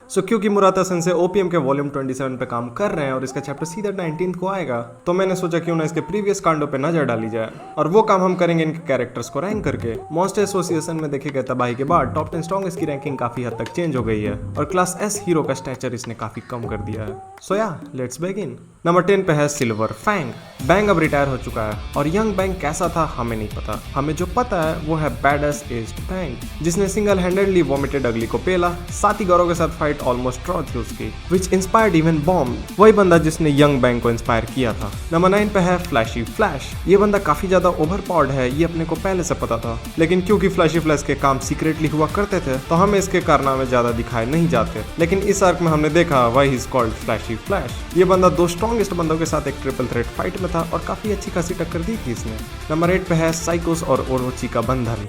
क्योंकि Murata sense OPM के volume 27 पे काम कर रहे हैं और इसका चैप्टर सीधा 19 को आएगा, तो मैंने सोचा क्यों ना इसके प्रीवियस कांडों पे नजर डाली जाए, और वो काम हम करेंगे इनके कैरेक्टर्स को रैंक करके। मॉन्स्टर एसोसिएशन में देखे गए तबाही के बाद टॉप 10 स्ट्रॉन्गेस्ट की रैंकिंग काफी हद तक चेंज हो गई है और क्लास एस हीरो का स्टैचर इसने काफी कम कर दिया है। सो या लेट्स बिगिन। नंबर 10 पे है सिल्वर फैंग। बैंग अब रिटायर हो चुका है और यंग बैंग कैसा था हमें नहीं पता, हमें जो पता है वो है बैडस एज्ड बैंग, जिसने सिंगल हैंडेडली वॉमिटेड अगली को पेला, साथ ही गौरव के साथ फाइट ऑलमोस्ट ड्रॉ थी उसकी, विच इंस्पायर्ड इवन बॉम्ब, वही बंदा जिसने यंग बैंग को इंस्पायर किया था। नंबर 9 पे है फ्लैशी फ्लैश। ये बंदा काफी ज्यादा ओवरपावर्ड है, ये अपने को पहले से पता था, लेकिन क्योंकि फ्लैशी फ्लैश के काम सीक्रेटली हुआ करते थे तो हमें इसके कारनामे ज्यादा दिखाए नहीं जाते, लेकिन इस आर्क में हमने देखा why he is called Flashy Flash. ये बंदा दो स्ट्रॉन्गेस्ट बंदों के साथ एक ट्रिपल थ्रेट फाइट में था और काफी अच्छी खासी टक्कर दी थी इसने। नंबर 8 पे है साइकोस और ओरोची का बंधन।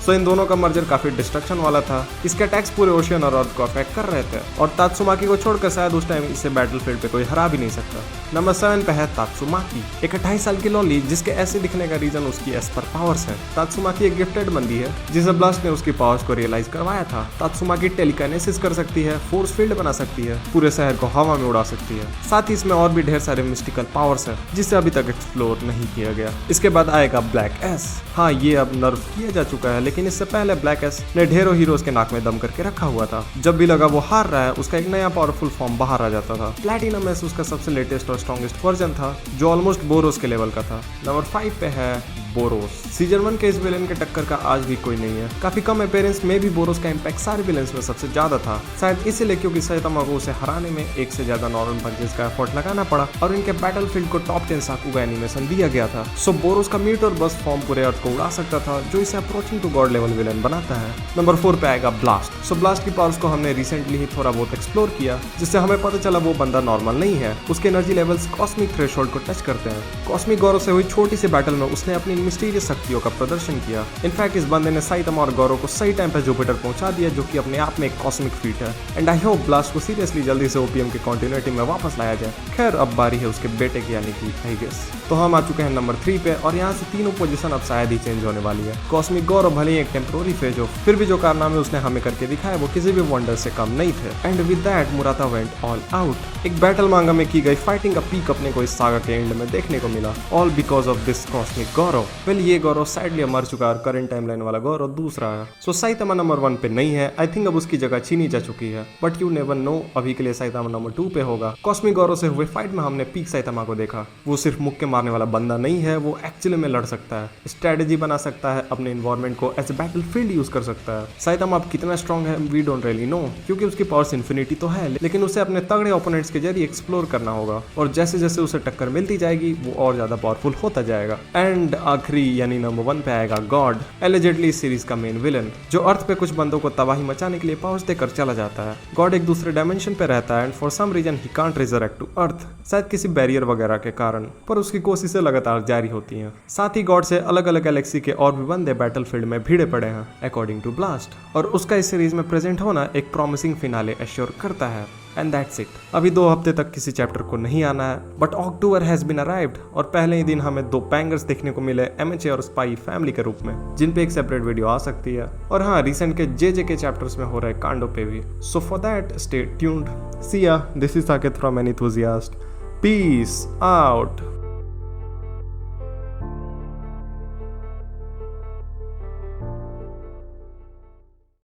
इन दोनों का मर्जर काफी डिस्ट्रक्शन वाला था, इसके अटैक्स पूरे ओशियन और अर्थ को अफेक्ट कर रहे थे और तात्सुमाकी को छोड़कर शायद उस टाइम इसे बैटलफील्ड पे कोई हरा भी नहीं सकता। नंबर 7 पे है तात्सुमाकी, एक 28 साल की लॉली जिसके ऐसे दिखने का रीजन उसकी एस्पर पावर्स है। तात्सुमाकी एक गिफ्टेड बंदी है जिसे ब्लास्ट ने उसकी पावर्स को रियलाइज करवाया था। तात्सुमाकी टेलीकाइनेसिस कर सकती है, फोर्स फील्ड बना सकती है, पूरे शहर को हवा में उड़ा सकती है, साथ ही इसमें और भी ढेर सारे मिस्टिकल पावर्स है जिसे अभी तक एक्सप्लोर नहीं किया गया। इसके बाद आएगा ब्लैक एस। हाँ, ये अब नर्व किया जा चुका है, लेकिन इससे पहले ब्लैक एस ने ढेरों हीरोज के नाक में दम करके रखा हुआ था। जब भी लगा वो हार रहा है उसका एक नया पावरफुल फॉर्म बाहर आ जाता था। प्लैटिनम एस उसका सबसे लेटेस्ट और स्ट्रॉन्गेस्ट वर्जन था जो ऑलमोस्ट बोरोस के लेवल का था। नंबर 5 पे है बोरोस। सीजन 1 के इस विलेन के टक्कर का आज भी कोई नहीं है। काफी कम अपीयरेंस में भी बोरोस का इम्पैक्ट सारे विलेंस में सबसे ज्यादा था, शायद इसीलिए क्योंकि सैतामा को उसे हराने में एक से ज्यादा नॉर्मल पंचेस का एफर्ट लगाना पड़ा और इनके बैटलफील्ड को टॉप 10 साकुगा का एनिमेशन दिया गया था। सो बोरोस का मीट और बस फॉर्म पूरे अर्थ को उड़ा सकता था, जो इसे approaching to god level villain बनाता है। नंबर 4 पे आएगा ब्लास्ट। सो ब्लास्ट की पावर्स को हमने रिसेंटली ही थोड़ा बहुत एक्सप्लोर किया, जिससे हमें पता चला वो बंदा नॉर्मल नहीं है। उसके एनर्जी लेवल्स कॉस्मिक थ्रेशोल्ड को टच करते हैं। कॉस्मिक गौरव से हुई छोटी सी बैटल में उसने अपनी मिस्टीरियस शक्तियों का प्रदर्शन किया। इनफैक्ट इस बंदे ने साइतामा और गौरव को सही टाइम पे जुपिटर पहुंचा दिया, जो कि अपने आप में एक कॉस्मिक फीट है। एंड आई होप ब्लास्ट को सीरियसली जल्दी से ओपीएम की कंटिन्यूटी में वापस लाया जाए। खैर अब बारी है उसके बेटे की, यानी कि आई गेस। तो हम आ चुके हैं नंबर 3 पे और यहाँ से तीनों पोजीशन अब शायद ही चेंज होने वाली है। कॉस्मिक गौरव भले ही एक टेम्पोररी फेज हो, फिर भी जो कारनामे उसने हमें करके दिखाए वो किसी भी वंडर से कम नहीं थे। And with that Murata went all out. एक बैटल मांगा में की गई फाइटिंग का पीक अपने को इस सागा के एंड में देखने को मिला, all because of this cosmic Gaurav. Well ये गौरव साइडली मर चुका और करंट टाइमलाइन वाला गौरव दूसरा है। सो साइतामा नंबर 1 पे नहीं है, आई थिंक अब उसकी जगह छीनी जा चुकी है, बट यू नेवर नो, अभी के लिए साइतामा नंबर 2 पे होगा। कॉस्मिक गौरव से हुए फाइट में हमने पीक साइतामा को देखा। वो सिर्फ मुक्के मारने वाला बंदा नहीं है, वो एक्चुअली में लड़ सकता है, स्ट्रेटेजी बना सकता है, अपने इन्वायरमेंट को एज ए बैटलफील्ड यूज कर सकता है। साइतामा अब कितना स्ट्रॉन्ग है वी डोंट रियली नो, क्योंकि उसकी पावर्स इन्फिनिटी तो है, लेकिन उसे अपने तगड़े ओपोनेंट्स के जरिए एक्सप्लोर करना होगा और जैसे जैसे उसे टक्कर मिलती जाएगी वो और ज्यादा पावरफुल होता जाएगा। एंड आखिरी यानी नंबर 1 पे आएगा गॉड, एलिजेडली इस सीरीज का मेन विलन, जो अर्थ पे कुछ बंदों को तबाही मचाने के लिए पावर्स देकर चला जाता है। गॉड एक दूसरे डायमेंशन पे रहता है and for some reason he can't resurrect to earth, शायद किसी बैरियर वगैरह के कारण, पर उसकी कोशिशें लगातार जारी होती हैं। साथ ही गॉड से अलग अलग गैलेक्सी के और भी बंदे बैटलफील्ड में भीड़े पड़े हैं अकॉर्डिंग टू ब्लास्ट, और उसका इस सीरीज में प्रेजेंट होना एक प्रॉमिसिंग फिनाले एश्योर करता है। And that's it. अभी 2 हफ्ते तक किसी चैप्टर को नहीं आना है, but October has been arrived और पहले ही दिन हमें 2 बैंगर्स देखने को मिले एमएचए और स्पाई फैमिली के रूप में, जिन पे एक सेपरेट वीडियो आ सकती है। और हाँ, रिसेंट के जेजे के चैप्टर्स में हो रहे कांडों पे भी। So for that stay tuned. See ya, this is Saket from an enthusiast. Peace out.